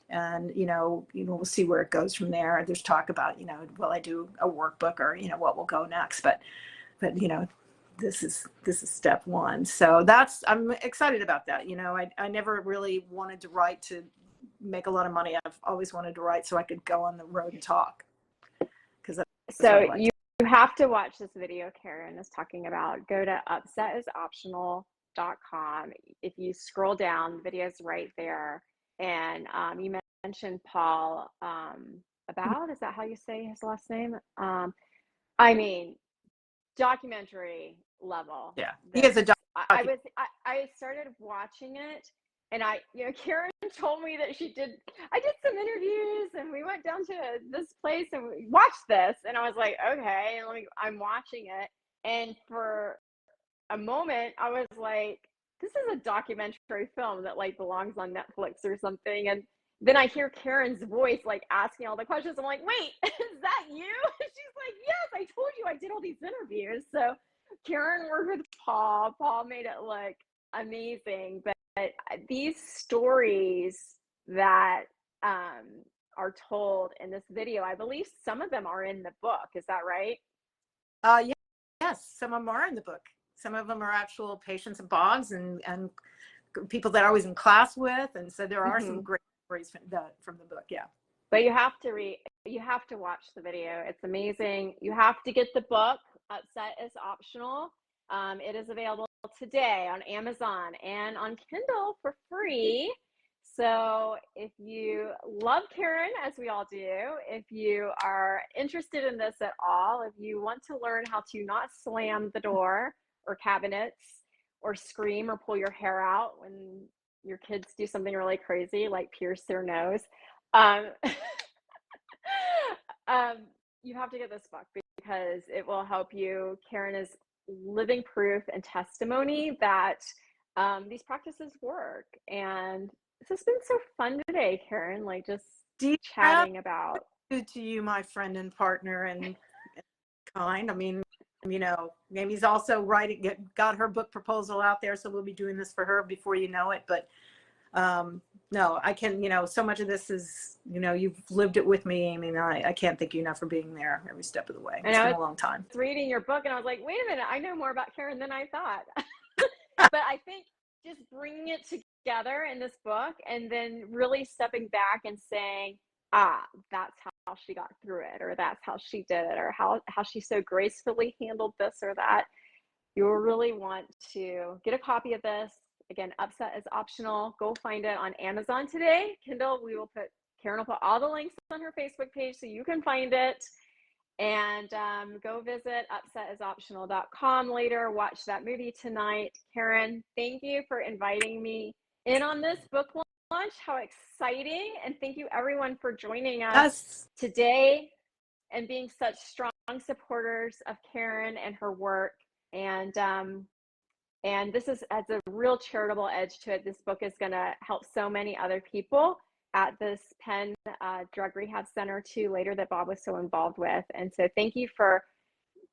and we'll see where it goes from there. There's talk about, will I do a workbook, or, what will go next, but this is step one. So I'm excited about that. I never really wanted to write to make a lot of money. I've always wanted to write so I could go on the road and talk, because that's what I like. You have to watch this video Karen is talking about. Go to upsetisoptional.com. If you scroll down, the video is right there. And you mentioned Paul about, is that how you say his last name? I mean, documentary level. Yeah, he is a I started watching it, and Karen told me that I did some interviews, and we went down to this place and we watched this, and I was like, okay, I'm watching it. And for a moment I was like, this is a documentary film that like belongs on Netflix or something. And then I hear Karen's voice like asking all the questions. I'm like, wait, is that you? She's like, yes, I told you I did all these interviews. So Karen worked with Paul. Paul made it look amazing. But these stories that are told in this video, I believe some of them are in the book. Is that right? Yes, some of them are in the book. Some of them are actual patients of Bob's and people that I was in class with. And so there are some great stories from the book. Yeah. But you have to watch the video. It's amazing. You have to get the book. Upset is optional. It is available today on Amazon and on Kindle for free. So if you love Karen, as we all do, if you are interested in this at all, if you want to learn how to not slam the door or cabinets or scream or pull your hair out when your kids do something really crazy, like pierce their nose, you have to get this book because it will help you. Karen is living proof and testimony that these practices work. And this has been so fun today, Karen, like just chatting about. Good to you, my friend and partner and kind. I mean, Amy's also got her book proposal out there, so we'll be doing this for her before you know it. But no, I can, so much of this is, you've lived it with me, Amy, and I can't thank you enough for being there every step of the way. It's been a long time. I was reading your book and I was like, wait a minute, I know more about Karen than I thought. But I think just bringing it together in this book and then really stepping back and saying, that's how she got through it, or that's how she did it, or how she so gracefully handled this or that. You'll really want to get a copy of this. Again, Upset is optional. Go find it on Amazon today. Kindle, Karen will put all the links on her Facebook page so you can find it. And go visit upsetisoptional.com later. Watch that movie tonight. Karen, thank you for inviting me in on this book launch. How exciting. And thank you everyone for joining us today and being such strong supporters of Karen and her work. And this has a real charitable edge to it. This book is going to help so many other people at this Penn Drug Rehab Center too later that Bob was so involved with. And so thank you for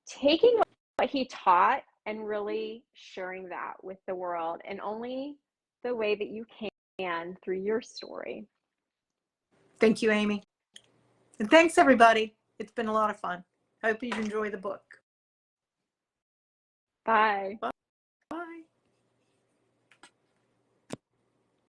taking what he taught and really sharing that with the world in only the way that you can through your story. Thank you, Amy. And thanks, everybody. It's been a lot of fun. I hope you enjoy the book. Bye. Bye.